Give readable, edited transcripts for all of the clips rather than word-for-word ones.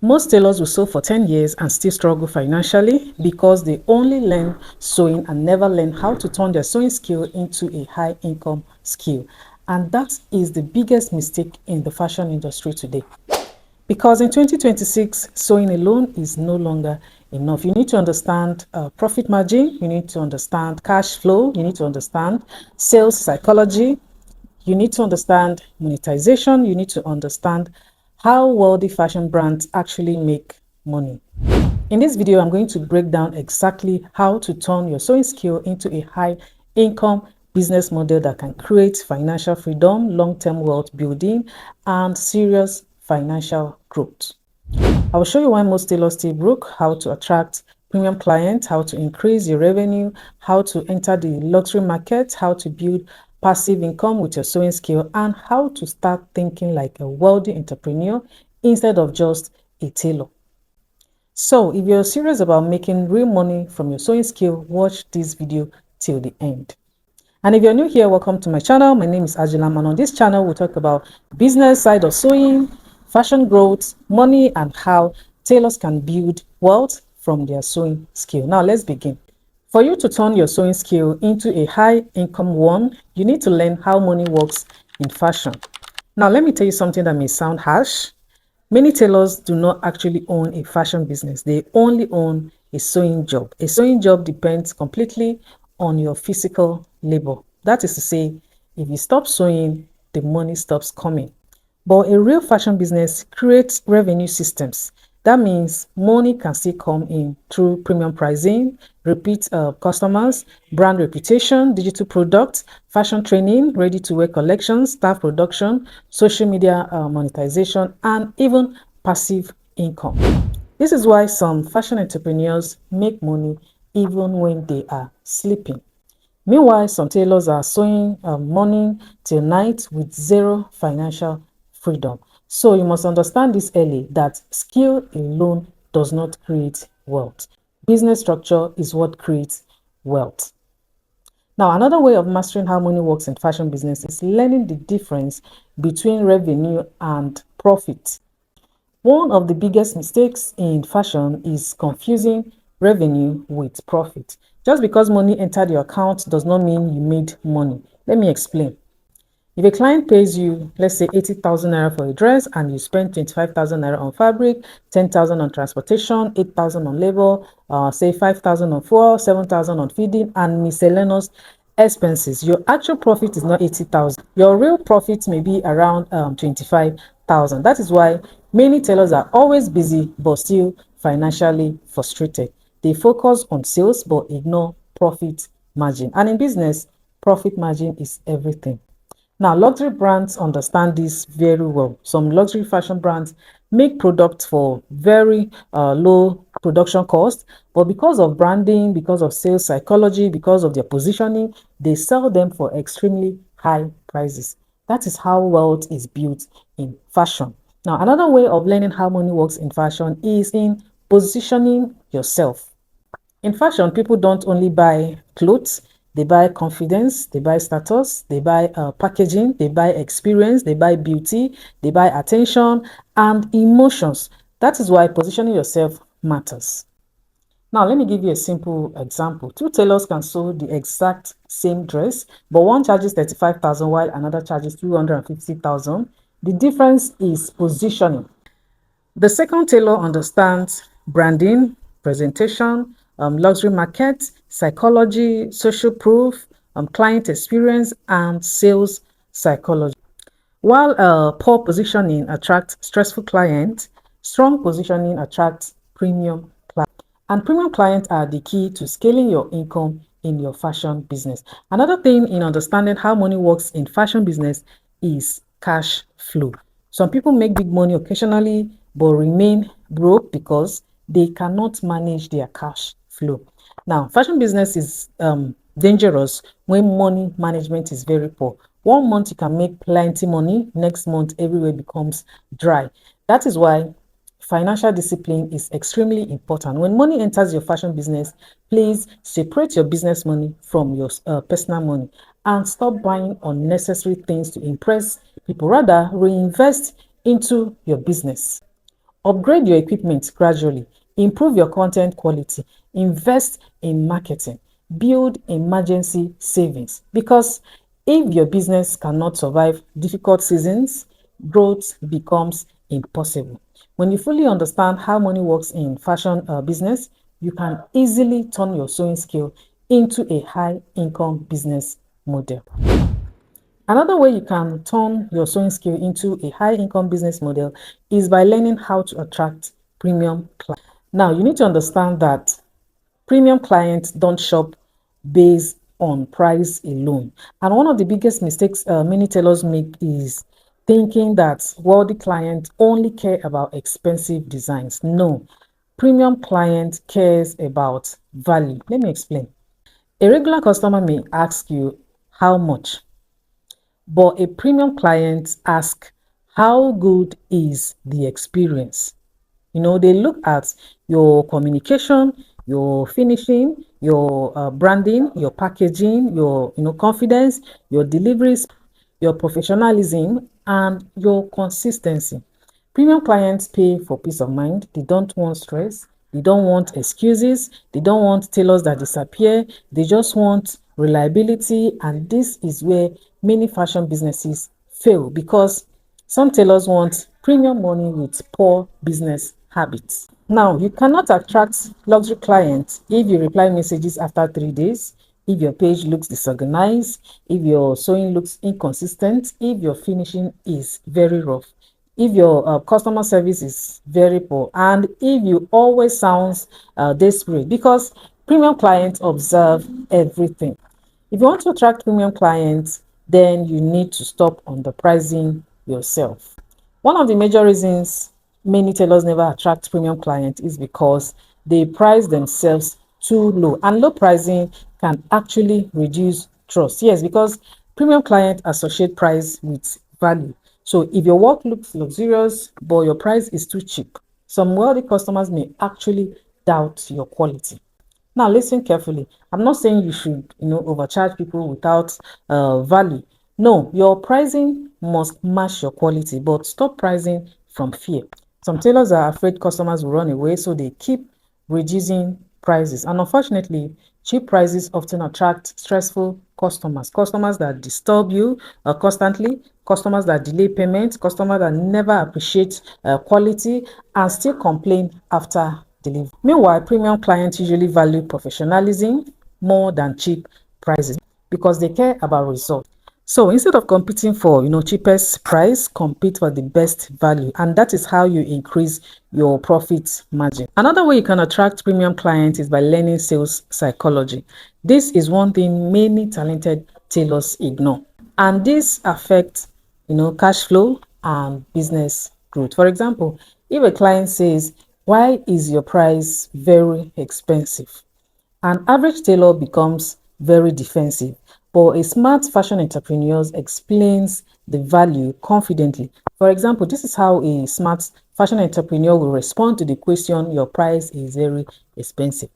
Most tailors will sew for 10 years and still struggle financially because they only learn sewing and never learn how to turn their sewing skill into a high income skill. And that is the biggest mistake in the fashion industry today. Because in 2026, sewing alone is no longer enough. You need to understand profit margin, you need to understand cash flow, you need to understand sales psychology, you need to understand monetization, you need to understand how wealthy fashion brands actually make money. In this video, I'm going to break down exactly how to turn your sewing skill into a high income business model that can create financial freedom, long-term wealth building, and serious financial growth. I will show you why most tailors stay broke, how to attract premium clients, how to increase your revenue, how to enter the luxury market, how to build passive income with your sewing skill, and how to start thinking like a wealthy entrepreneur instead of just a tailor. So if you're serious about making real money from your sewing skill, watch this video till the end. And if you're new here, welcome to my channel. My name is Ajilam, and on this channel we'll talk about business side of sewing, fashion growth, money, and how tailors can build wealth from their sewing skill. Now let's begin. For you to turn your sewing skill into a high income one, you need to learn how money works in fashion. Now let me tell you something that may sound harsh. Many tailors do not actually own a fashion business. They only own a sewing job. A sewing job depends completely on your physical labor. That is to say, if you stop sewing, the money stops coming. But a real fashion business creates revenue systems. That means money can still come in through premium pricing, repeat customers, brand reputation, digital products, fashion training, ready-to-wear collections, staff production, social media monetization, and even passive income. This is why some fashion entrepreneurs make money even when they are sleeping. Meanwhile, some tailors are sewing morning till night with zero financial freedom. So you must understand this early, that skill alone does not create wealth. Business structure is what creates wealth. Now, another way of mastering how money works in fashion business is learning the difference between revenue and profit. One of the biggest mistakes in fashion is confusing revenue with profit. Just because money entered your account does not mean you made money. Let me explain. If a client pays you, let's say 80,000 naira for a dress, and you spend 25,000 naira on fabric, 10,000 on transportation, 8,000 on labor, say 5,000 on fuel, 7,000 on feeding, and miscellaneous expenses, your actual profit is not 80,000. Your real profit may be around 25,000. That is why many tailors are always busy but still financially frustrated. They focus on sales but ignore profit margin. And in business, profit margin is everything. Now, luxury brands understand this very well. Some luxury fashion brands make products for very low production cost, but because of branding, because of sales psychology, because of their positioning, they sell them for extremely high prices. That is how wealth is built in fashion. Now, another way of learning how money works in fashion is in positioning yourself. In fashion, people don't only buy clothes, they buy confidence, they buy status, they buy packaging, they buy experience, they buy beauty, they buy attention and emotions. That is why positioning yourself matters. Now, let me give you a simple example. Two tailors can sew the exact same dress, but one charges 35,000 while another charges 250,000. The difference is positioning. The second tailor understands branding, presentation, luxury market, psychology, social proof, client experience, and sales psychology. While poor positioning attracts stressful clients, strong positioning attracts premium clients. And premium clients are the key to scaling your income in your fashion business. Another thing in understanding how money works in fashion business is cash flow. Some people make big money occasionally but remain broke because they cannot manage their cash flow. Now, fashion business is dangerous when money management is very poor. One month you can make plenty money, next month everywhere becomes dry. That is why financial discipline is extremely important. When money enters your fashion business, please separate your business money from your personal money and stop buying unnecessary things to impress people. Rather, reinvest into your business. Upgrade your equipment gradually, improve your content quality, invest in marketing, build emergency savings. Because if your business cannot survive difficult seasons, growth becomes impossible. When you fully understand how money works in fashion business, you can easily turn your sewing skill into a high income business model. Another way you can turn your sewing skill into a high income business model is by learning how to attract premium clients. Now, you need to understand that premium clients don't shop based on price alone. And one of the biggest mistakes many tailors make is thinking that wealthy clients only care about expensive designs. No, premium client cares about value. Let me explain. A regular customer may ask you how much, but a premium client asks, how good is the experience? You know, they look at your communication, your finishing, your branding, your packaging, your confidence, your deliveries, your professionalism, and your consistency. Premium clients pay for peace of mind. They don't want stress. They don't want excuses. They don't want tailors that disappear. They just want reliability. And this is where many fashion businesses fail because some tailors want premium money with poor business habits. Now, you cannot attract luxury clients if you reply messages after 3 days, if your page looks disorganized, if your sewing looks inconsistent, if your finishing is very rough, if your customer service is very poor, and if you always sound desperate, because premium clients observe everything. If you want to attract premium clients, then you need to stop underpricing yourself. One of the major reasons many tailors never attract premium clients is because they price themselves too low. And low pricing can actually reduce trust. Yes, because premium clients associate price with value. So if your work looks luxurious, but your price is too cheap, some wealthy customers may actually doubt your quality. Now, listen carefully. I'm not saying you should, overcharge people without value. No, your pricing must match your quality, but stop pricing from fear. Some tailors are afraid customers will run away, so they keep reducing prices. And unfortunately, cheap prices often attract stressful customers that disturb you constantly, customers that delay payment, customers that never appreciate quality and still complain after delivery. Meanwhile, premium clients usually value professionalism more than cheap prices because they care about results. So instead of competing for cheapest price, compete for the best value, and that is how you increase your profit margin. Another way you can attract premium clients is by learning sales psychology. This is one thing many talented tailors ignore, and this affects cash flow and business growth. For example, if a client says, why is your price very expensive? An average tailor becomes very defensive, but a smart fashion entrepreneur explains the value confidently. For example, this is how a smart fashion entrepreneur will respond to the question, your price is very expensive.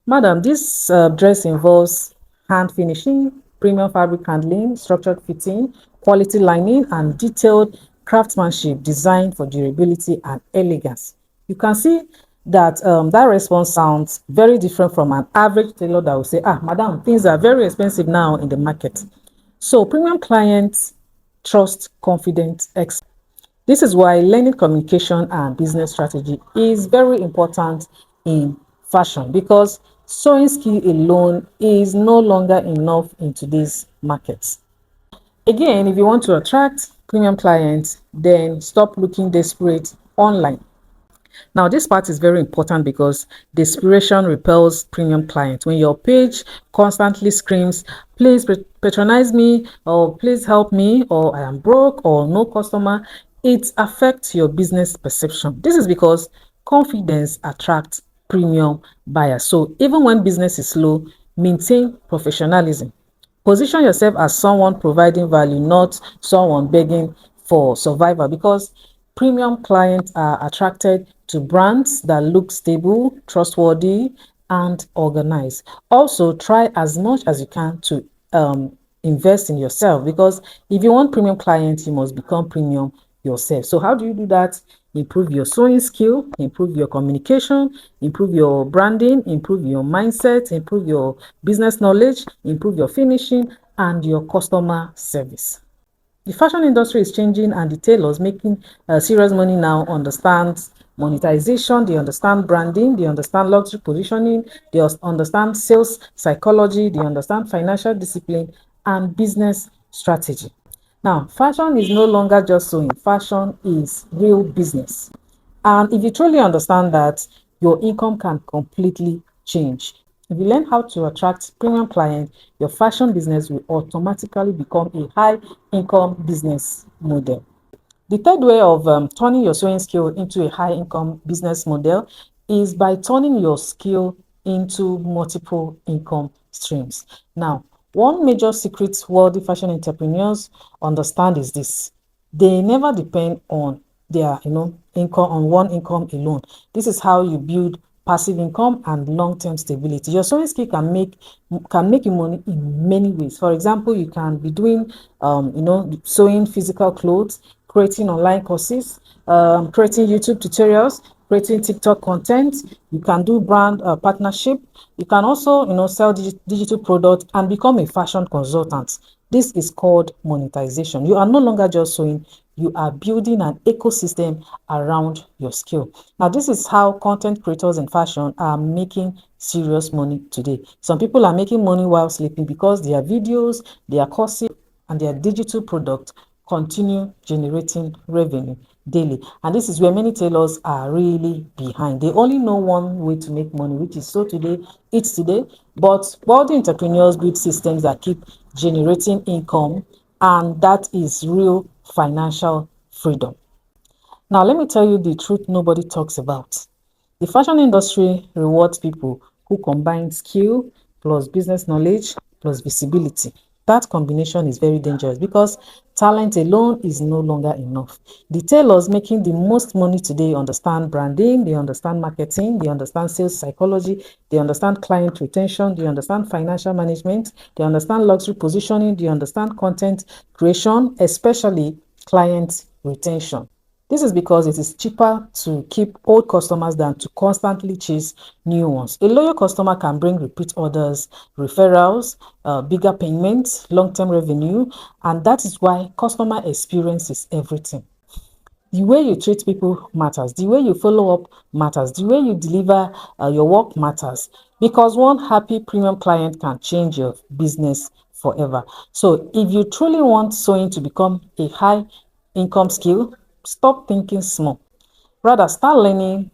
Madam, this dress involves hand finishing, premium fabric handling, structured fitting, quality lining, and detailed craftsmanship designed for durability and elegance. You can see that that response sounds very different from an average tailor that will say, madam, things are very expensive now in the market. So premium clients trust confident experts. This is why learning communication and business strategy is very important in fashion because sewing skill alone is no longer enough in today's market. Again, if you want to attract premium clients, then stop looking desperate online. Now, this part is very important because desperation repels premium clients. When your page constantly screams, please patronize me, or please help me, or I am broke, or no customer, it affects your business perception. This is because confidence attracts premium buyers. So even when business is slow, maintain professionalism. Position yourself as someone providing value, not someone begging for survival, because premium clients are attracted to brands that look stable, trustworthy, and organized. Also, try as much as you can to invest in yourself, because if you want premium clients, you must become premium yourself. So how do you do that? improve your sewing skill, improve your communication, improve your branding, improve your mindset, improve your business knowledge, improve your finishing, and your customer service. The fashion industry is changing, and the tailors making serious money now understand monetization, they understand branding, they understand luxury positioning, they understand sales psychology, they understand financial discipline and business strategy. Now, fashion is no longer just sewing, fashion is real business. And if you truly understand that, your income can completely change. If you learn how to attract premium clients, your fashion business will automatically become a high income business model. The third way of turning your sewing skill into a high income business model is by turning your skill into multiple income streams. Now, one major secret wealthy fashion entrepreneurs understand is this: they never depend on their income, on one income alone. This is how you build passive income and long-term stability. Your sewing skill can make you money in many ways. For example, you can be doing sewing physical clothes, creating online courses, creating YouTube tutorials, creating TikTok content. You can do brand partnership. You can also sell digital products and become a fashion consultant. This is called monetization. You are no longer just sewing, you are building an ecosystem around your skill. Now, this is how content creators in fashion are making serious money today. Some people are making money while sleeping because their videos, their courses, and their digital product continue generating revenue daily. And this is where many tailors are really behind. They only know one way to make money, which is sew today, eat today. But wealthy entrepreneurs build systems that keep generating income, and that is real financial freedom. Now, let me tell you the truth nobody talks about. The fashion industry rewards people who combine skill plus business knowledge plus visibility. That combination is very dangerous because talent alone is no longer enough. The tailors making the most money today understand branding, they understand marketing, they understand sales psychology, they understand client retention, they understand financial management, they understand luxury positioning, they understand content creation, especially client retention. This is because it is cheaper to keep old customers than to constantly chase new ones. A loyal customer can bring repeat orders, referrals, bigger payments, long-term revenue, and that is why customer experience is everything. The way you treat people matters. The way you follow up matters. The way you deliver your work matters. Because one happy premium client can change your business forever. So if you truly want sewing to become a high income skill, stop thinking small. Rather, start learning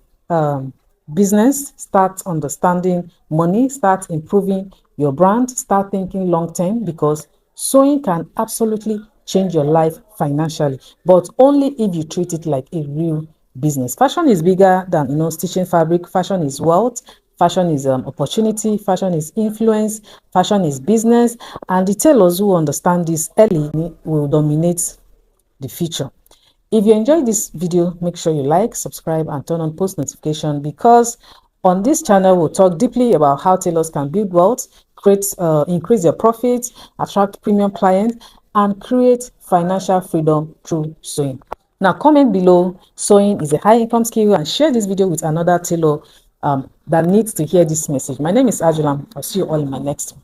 business, start understanding money, start improving your brand, start thinking long term, because sewing can absolutely change your life financially, but only if you treat it like a real business. Fashion is bigger than stitching fabric. Fashion is wealth. Fashion is opportunity. Fashion is influence. Fashion is business. And the tailors who understand this early will dominate the future. If you enjoyed this video, make sure you like, subscribe, and turn on post notification, because on this channel we'll talk deeply about how tailors can build wealth, increase their profits, attract premium clients, and create financial freedom through sewing. Now, comment below sewing is a high income skill, and share this video with another tailor that needs to hear this message. My name is Ajulam. I'll see you all in my next one.